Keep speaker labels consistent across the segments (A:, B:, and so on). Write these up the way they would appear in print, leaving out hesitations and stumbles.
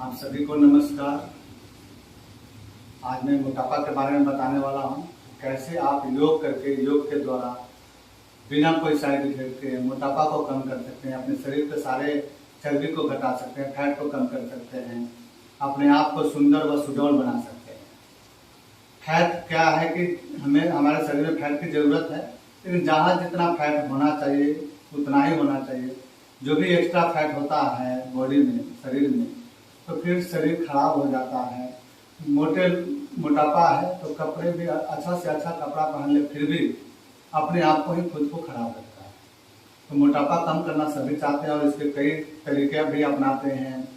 A: आप सभी को नमस्कार। आज मैं मोटापा के बारे में बताने वाला हूँ। कैसे आप योग करके, योग के द्वारा बिना कोई साइड इफेक्ट के मोटापा को कम कर सकते हैं, अपने शरीर के सारे चर्बी को घटा सकते हैं, फैट को कम कर सकते हैं, अपने आप को सुंदर व सुडौल बना सकते हैं। फैट क्या है कि हमें हमारे शरीर में फैट की जरूरत है, लेकिन जहाँ जितना फैट होना चाहिए उतना ही होना चाहिए। जो भी एक्स्ट्रा फैट होता है बॉडी में, शरीर में, तो फिर शरीर खराब हो जाता है। मोटापा है तो कपड़े भी अच्छा से अच्छा कपड़ा पहन ले, फिर भी अपने आप को ही खुद को खराब रखता है। तो मोटापा कम करना सभी चाहते हैं और इसके कई तरीके भी अपनाते हैं,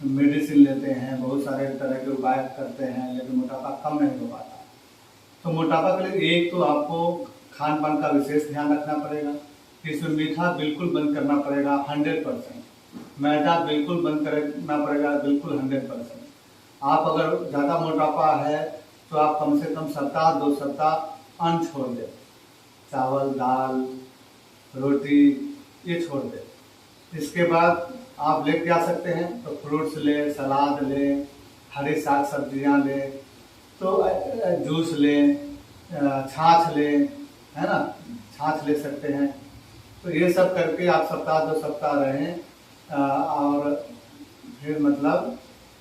A: मेडिसिन लेते हैं, बहुत सारे तरह के उपाय करते हैं, लेकिन मोटापा कम नहीं हो पाता। तो मोटापा के लिए एक तो आपको खान पान का विशेष ध्यान रखना पड़ेगा। इसमें मीठा बिल्कुल बंद करना पड़ेगा 100%, मैदा बिल्कुल बंद करना पड़ेगा बिल्कुल 100%। आप अगर ज़्यादा मोटापा है तो आप कम से कम सप्ताह 2 सप्ताह अन्न छोड़ दें, चावल दाल रोटी ये छोड़ दें। इसके बाद आप ले क्या सकते हैं, तो फ्रूट्स ले, सलाद ले, हरी साग सब्जियां ले, तो जूस ले, छाछ ले, है ना, छाछ ले सकते हैं। तो ये सब करके आप सप्ताह 2 सप्ताह रहें और फिर मतलब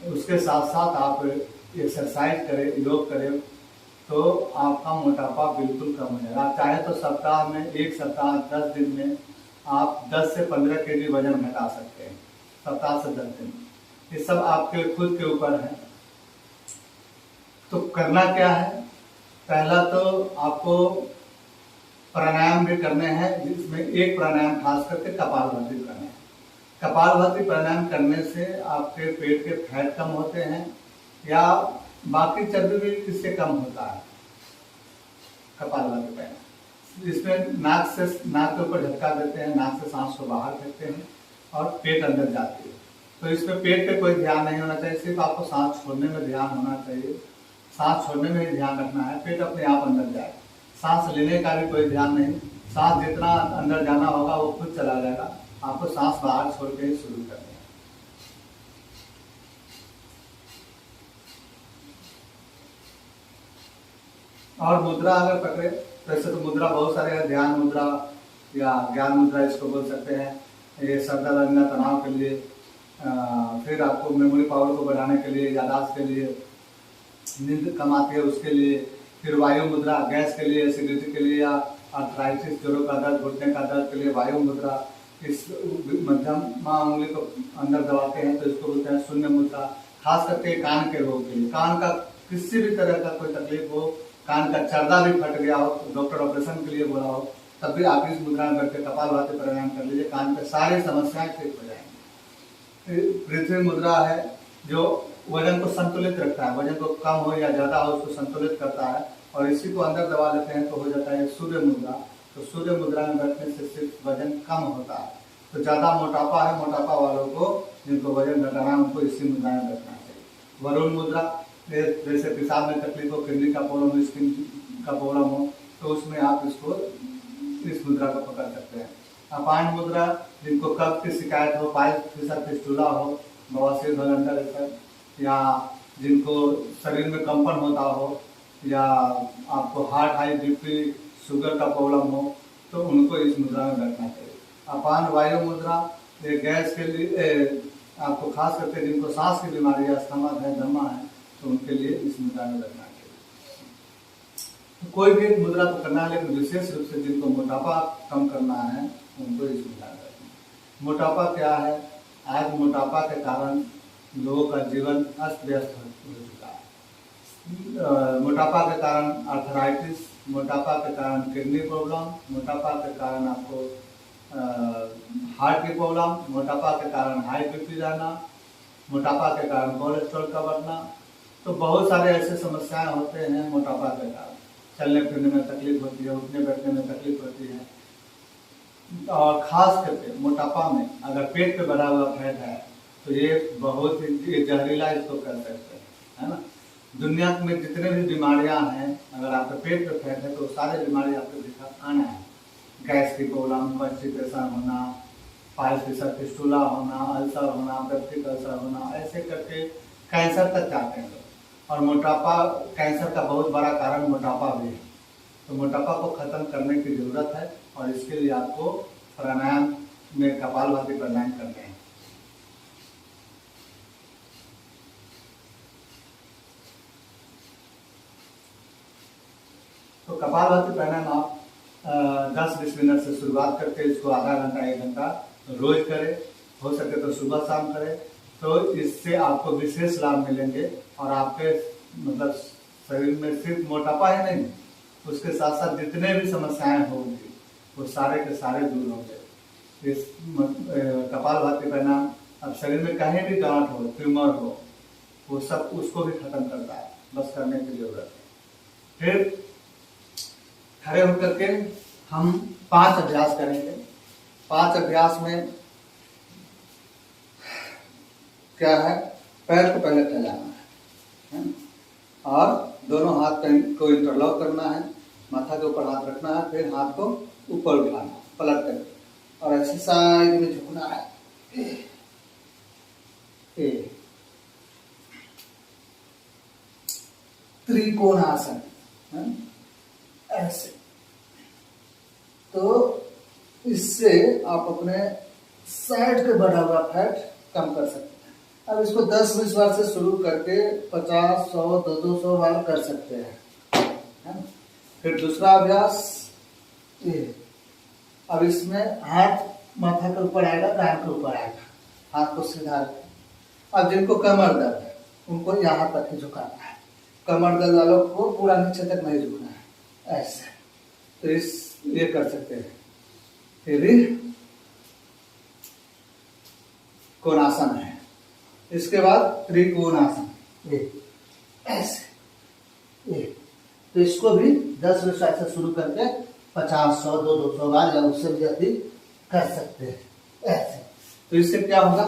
A: उसके साथ साथ आप एक्सरसाइज करें, योग करें, तो आपका मोटापा बिल्कुल कम हो जाएगा। आप चाहे तो सप्ताह में 1 सप्ताह 10 दिन में आप 10 से 15 केजी वजन घटा सकते हैं, सप्ताह से 10 दिन। ये सब आपके खुद के ऊपर है। तो करना क्या है, पहला तो आपको प्राणायाम भी करने हैं, जिसमें एक प्राणायाम खास करके कपालभाति करना है। कपालभाति प्राणायाम करने से आपके पेट के फैट कम होते हैं या बाकी चर्बी भी इससे कम होता है। कपालभाति प्राणायाम इसमें नाक के ऊपर झटका देते हैं, नाक से सांस को बाहर फेंकते हैं और पेट अंदर जाती है। तो इसमें पेट पे कोई ध्यान नहीं होना चाहिए, सिर्फ आपको सांस छोड़ने में ध्यान होना चाहिए। सांस छोड़ने में ही ध्यान रखना है, पेट अपने आप अंदर जाए। सांस लेने का भी कोई ध्यान नहीं, सांस जितना अंदर जाना होगा वो खुद चला जाएगा। आपको सांस बाहर छोड़ के ही शुरू करना है। और मुद्रा अगर पकड़े तो ऐसे तो मुद्रा बहुत सारे हैं, ध्यान मुद्रा या ज्ञान मुद्रा इसको बोल सकते हैं। ये सर दर्द तनाव के लिए, फिर आपको मेमोरी पावर को बढ़ाने के लिए, याददाश्त के लिए, नींद कम आती है उसके लिए, फिर वायु मुद्रा गैस के लिए, एसिडिटी के लिए, या आर्थराइटिस, जोड़ों का दर्द, घुटने का दर्द के लिए वायु मुद्रा। इस मध्यम उंगली को अंदर दबाते हैं तो इसको बोलते हैं शून्य मुद्रा। खास करके कान के रोग के लिए, कान का किसी भी तरह का कोई तकलीफ हो, कान का चर्दा भी फट गया हो, डॉक्टर ऑपरेशन के लिए बोला हो, तब भी आप इस मुद्रा में करके कपालभाति प्राणायाम कर लीजिए, कान पे सारी समस्याएं ठीक हो जाएंगी। पृथ्वी मुद्रा है जो वजन को संतुलित रखता है, वजन को कम हो या ज्यादा हो उसको संतुलित करता है, और इसी को अंदर दबा लेते हैं तो हो जाता है सूर्य मुद्रा। तो सूर्य मुद्रा में बैठने से सिर्फ वजन कम होता है। तो ज्यादा मोटापा है, मोटापा वालों को जिनको वजन घटाना है उनको इसी मुद्रा में बैठना चाहिए। वरुण मुद्रा, जैसे पेशाब में तकलीफ हो, किडनी का प्रॉब्लम, स्किन का प्रॉब्लम हो, तो उसमें आप इसको इस मुद्रा को पकड़ सकते हैं। अपान मुद्रा, जिनको कब्ज की शिकायत हो, पाइल्स फिशर फिस्टुला हो, बवासीर धुरंधर, या जिनको शरीर में कंपन होता हो, या आपको हार्ट हाई बीपी शुगर का प्रॉब्लम हो, तो उनको इस मुद्रा में बैठना चाहिए। अपान वायु मुद्रा, ये गैस के लिए, आपको खास करके जिनको सांस की बीमारी है, अस्थमा है, दमा है, तो उनके लिए इस मुद्रा में बैठना चाहिए। तो कोई भी मुद्रा को करना है, लेकिन विशेष रूप से जिनको मोटापा कम करना है उनको इस मुद्रा में बैठना है। मोटापा क्या है, आज मोटापा के कारण लोगों का जीवन अस्त व्यस्त हो चुका है। मोटापा के कारण आर्थराइटिस, मोटापा के कारण किडनी प्रॉब्लम, मोटापा के कारण आपको हार्ट की प्रॉब्लम, मोटापा के कारण हाई बीपी जाना, मोटापा के कारण कोलेस्ट्रॉल का बढ़ना। तो बहुत सारे ऐसे समस्याएं होते हैं मोटापा के कारण। चलने फिरने में तकलीफ होती है, उठने बैठने में तकलीफ होती है। और खास करके मोटापा में अगर पेट पे बढ़ा हुआ फैट है तो ये बहुत ही जहरीला इसको कर सकते हैं, है ना। दुनिया में जितने भी बीमारियां हैं, अगर आपके पेट पे फैट है तो सारे बीमारी आपके दिखा आना है। गैस की प्रॉब्लम, कॉन्स्टिपेशन होना, 5% फिस्टुला होना, अल्सर होना, पेप्टिक अल्सर होना, ऐसे करके कैंसर तक जाते हैं लोग। और मोटापा कैंसर का बहुत बड़ा कारण मोटापा भी है। तो मोटापा को खत्म करने की जरूरत है और इसके लिए आपको प्राणायाम में कपालभाति प्राणायाम करते हैं। तो कपालभाति प्राणायाम आप 10-20 मिनट से शुरुआत करके इसको आधा घंटा 1 घंटा रोज करें, हो सके तो सुबह शाम करें। तो इससे आपको विशेष लाभ मिलेंगे और आपके मतलब शरीर में सिर्फ मोटापा ही नहीं, उसके साथ साथ जितने भी समस्याएं होंगी वो सारे के सारे दूर होंगे। इस कपालभाति प्राणायाम अब शरीर में कहीं भी गांठ हो, ट्यूमर हो, वो सब उसको भी खत्म करता है, बस करने की जरूरत है। फिर खड़े होकर के हम 5 अभ्यास करेंगे। 5 अभ्यास में क्या है, पैर को पहले फैलाना है और दोनों हाथ को इंटरलॉक करना है, माथा के ऊपर हाथ रखना है, फिर हाथ को ऊपर उठाना पलट करके और ऐसे साइड में झुकना है। त्रिकोण आसन ऐसे। तो इससे आप अपने साइड के बढ़ा हुआ फैट कम कर सकते हैं। अब इसको 10-20 बार से शुरू करके 50, 100, 200 बार कर सकते हैं। फिर दूसरा अभ्यास ये। अब इसमें हाथ माथा के ऊपर आएगा, कान के ऊपर आएगा, हाथ को सीधा रखें। अब जिनको कमर दर्द है उनको यहाँ तक ही झुकाना है, कमर दर्द वालों को पूरा नीचे तक नहीं झुकना है, ऐसे। तो ये कर सकते हैं। फिर कोणासन है, इसके बाद त्रिकोणासन, ये ऐसे ये। तो इसको भी 10-20 से शुरू करके 50, 100, 200 बार या उससे भी अधिक कर सकते हैं, ऐसे। तो इससे क्या होगा,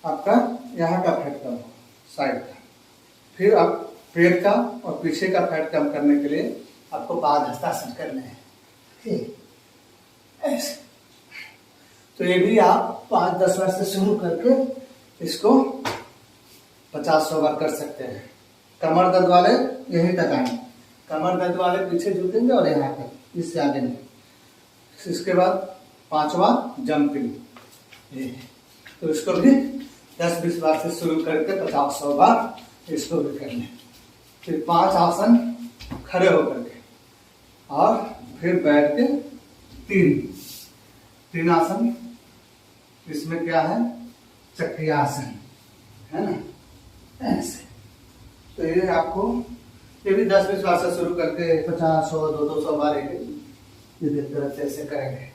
A: आपका यहाँ का फैट कम होगा, साइड का। फिर आप पेट का और पीछे का फैट कम करने के लिए आपको पादहस्तासन करने हैं, ऐसे। तो ये भी आप 5-10 बार से शुरू करके इसको 50-100 बार कर सकते हैं। कमर दर्द वाले यहीं तक आएंगे, कमर दर्द वाले पीछे झुकेंगे और यहाँ तक, इससे आगे नहीं। इसके बाद 5वां जंपिंग, तो इसको भी 10-20 बार से शुरू करके 50-100 बार इसको भी करने। फिर 5 आसन खड़े होकर के और फिर बैठ के 3 आसन। इसमें क्या है, चक्री आसन है ना, ऐसे। तो ये आपको ये भी 10-20 बार से शुरू करके 50, 100, 200 बार ये तरफ से ऐसे करेंगे।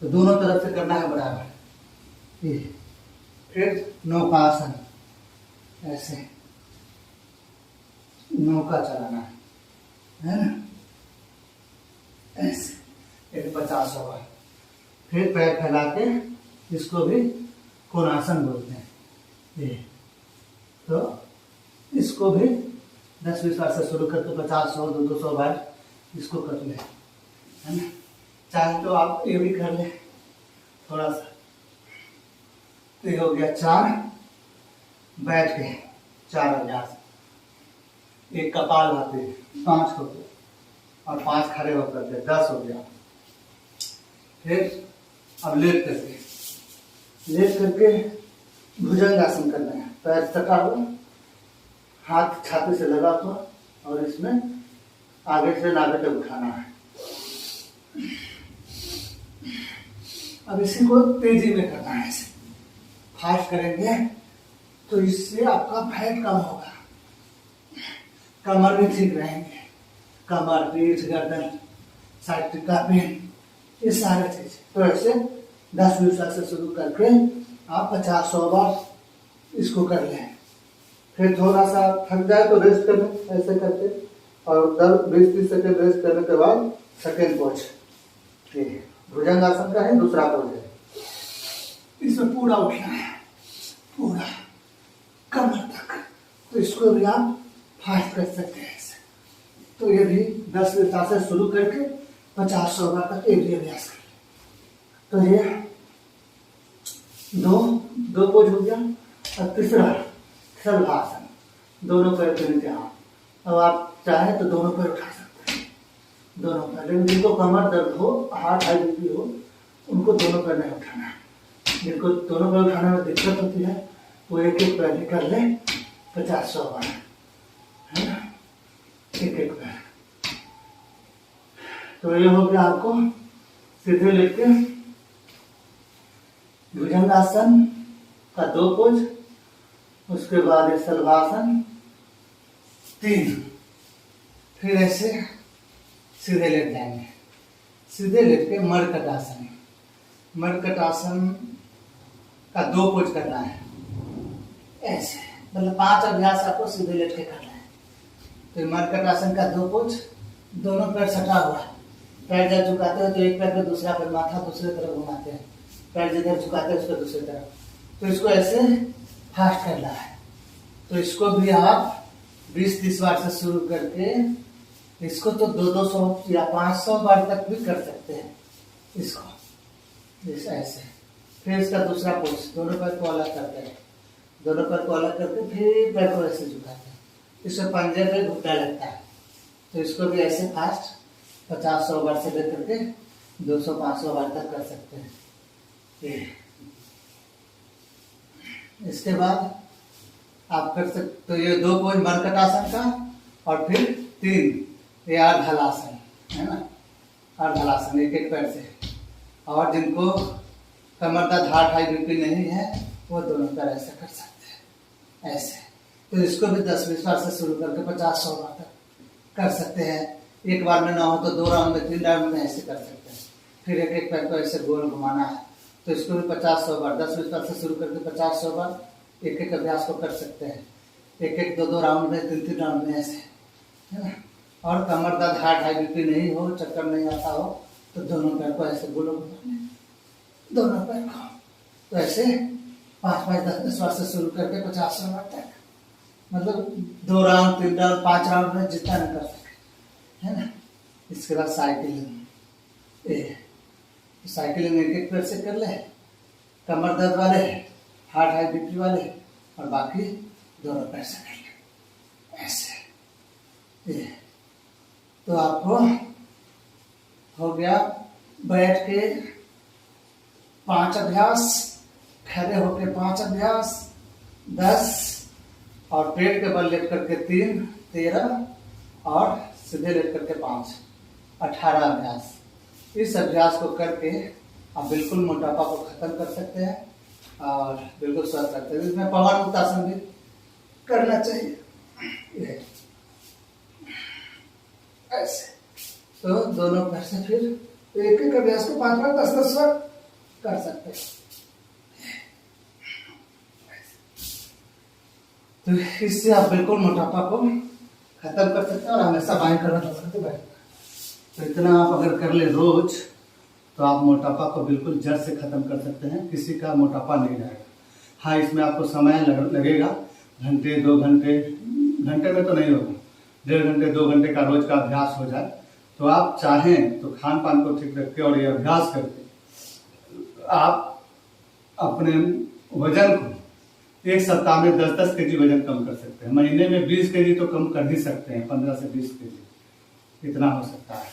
A: तो दोनों तरफ से करना है बराबर। ये फिर नौकासन, ऐसे नौका चलाना है ना, ऐसे। ये 50-100 बार। फिर पैर फैला के इसको भी कोणासन बोलते हैं, ये। तो इसको भी 10-20 बार से शुरू करके 50, 100, 200 बार इसको कर ले, है ना। चाहे तो आप ये भी कर ले थोड़ा सा। तो ये हो गया 4 बैठ के 4 अभ्यास। एक कपालभाति 5 हो गया और 5 खड़े होकर के 10 हो गया। फिर अब लेट करके भुजंगासन करना है। पैर सटा हुआ, हाथ छाती से लगा हुआ और इसमें आगे से आगे तक उठाना है। अब इसी को तेजी में करना है, ऐसे फास्ट करेंगे तो इससे आपका फैट कम होगा, कमर भी ठीक रहेंगे, कमर, पीठ, गर्दन, साइटिका पेन, ये सारे चीज। तो ऐसे 10-20 बार से शुरू करके आप 50-100 बार इसको कर लें। फिर थोड़ा सा थक जाए तो रेस्ट कर लें, ऐसे करके। और 10-20-30 सेकेंड रेस्ट करने के बाद सेकेंड पोज, भुजंगासन का है दूसरा पोज है। इसमें पूरा उठना है, पूरा कमर तक। तो इसको भी आप फास्ट कर सकते हैं ऐसे। तो ये भी 10-20 बार से शुरू करके 50-100 बार तक एक भी अभ्यास करें। तो ये दो दो पोज हो गया। और तीसरा शलभासन, दोनों पैर के नीचे हाथ। अब आप चाहे तो दोनों पैर उठा सकते हैं, दोनों पैर। लेकिन जिनको कमर दर्द हो, हार्ट हाई बीपी हो, उनको दोनों पैर नहीं उठाना है। जिनको दोनों पैर उठाने में दिक्कत होती है वो एक एक पैर ही कर ले 50-100 बार, है ना, एक एक पैर। तो ये हो गया आपको सीधे लेट के भुजंगासन का 2 पोज, उसके बाद शलभासन 3, फिर ऐसे सीधे लेट जाएंगे। सीधे लेट के मरकटासन, मरकटासन का 2 पोज करना है ऐसे, मतलब 5 अभ्यास आपको सीधे लेट के करना है। तो मरकटासन का 2 पोज, दोनों पैर सटा हुआ, पैर जब झुकाते हो तो एक पैर पे दूसरा पैर, माथा दूसरी तरफ घुमाते हैं, पैर जिधर झुकाते हैं उसको दूसरी तरफ। तो इसको ऐसे फास्ट करना है। तो इसको भी आप 20-30 बार से शुरू करके इसको तो 200 या 500 बार तक भी कर सकते हैं इसको, ऐसे। फिर इसका दूसरा पोज, दोनों पैर को अलग करते हैं, दोनों पैर को अलग करके फिर पैर को ऐसे झुकाते हैं, इसमें पंजे पे घुटना लगता है। तो इसको भी ऐसे फास्ट 50-100 बार से लेकर के 200-500 बार तक कर सकते हैं। इसके बाद आप कर सकते, तो ये 2 पोज मरकटासन का, और फिर 3 ये अर्धहलासन, है ना, अर्धहलासन एक एक पैर से। और जिनको कमर दर्द, हार्ट हाई बीपी नहीं है, वो दोनों पैर ऐसे कर सकते हैं ऐसे। तो इसको भी 10-20 बार से शुरू करके 50-100 बार तक कर सकते हैं। एक बार में ना हो तो 2 राउंड में, 3 राउंड में ऐसे कर सकते हैं। फिर एक एक पैर को ऐसे गोल घुमाना है। तो इसको भी 50-100 बार, 10-20 बार से शुरू करके 50-100 बार एक एक अभ्यास को कर सकते हैं। एक एक 2-2 राउंड में, 3-3 राउंड में ऐसे, है ना। और कमर दर्द, हार्ट हाई बीपी नहीं हो, चक्कर नहीं आता हो, तो दोनों पैर को ऐसे गोल घुमाने, दोनों पैर को। तो ऐसे 5-5, 10-10 बार से शुरू करके 50-100 बार तक, मतलब 2 राउंड, 3 राउंड, 5 राउंड में जितना नहीं कर सके, है ना। इसके बाद साइकिलिंग, साइकिलिंग एक एक पैर से कर ले, कमर दर्द वाले, हार्ट हाई बीपी वाले, और बाकी दोनों पैर से कर ले ऐसे। तो आपको हो गया बैठ के 5 अभ्यास, खड़े होके 5 अभ्यास 10, और पेट के बल लेट करके 3, 13, और सीधे लेट करके 5, 18 अभ्यास। इस अभ्यास को करके आप बिल्कुल मोटापा को खत्म कर सकते हैं और बिल्कुल स्वस्थ रखते हैं। इसमें पवन मुक्तासन भी करना चाहिए ऐसे। तो दोनों पैर से फिर एक एक अभ्यास को 5 बार 10-10 बार कर सकते हैं। तो इससे आप बिल्कुल मोटापा को खत्म कर सकते हैं और हमेशा बाएं करना सकते हैं। तो इतना आप अगर कर ले रोज, तो आप मोटापा को बिल्कुल जड़ से खत्म कर सकते हैं। किसी का मोटापा नहीं रहेगा। हाँ, इसमें आपको समय लगेगा, घंटे 2 घंटे, घंटे में तो नहीं होगा, 1.5 घंटे 2 घंटे का रोज का अभ्यास हो जाए तो आप चाहें तो खान पान को ठीक रख के और ये अभ्यास करके आप अपने वजन को 1 सप्ताह में 10-10 केजी वजन कम कर सकते हैं। महीने में 20 केजी तो कम कर ही सकते हैं, 15 से 20 केजी इतना हो सकता है।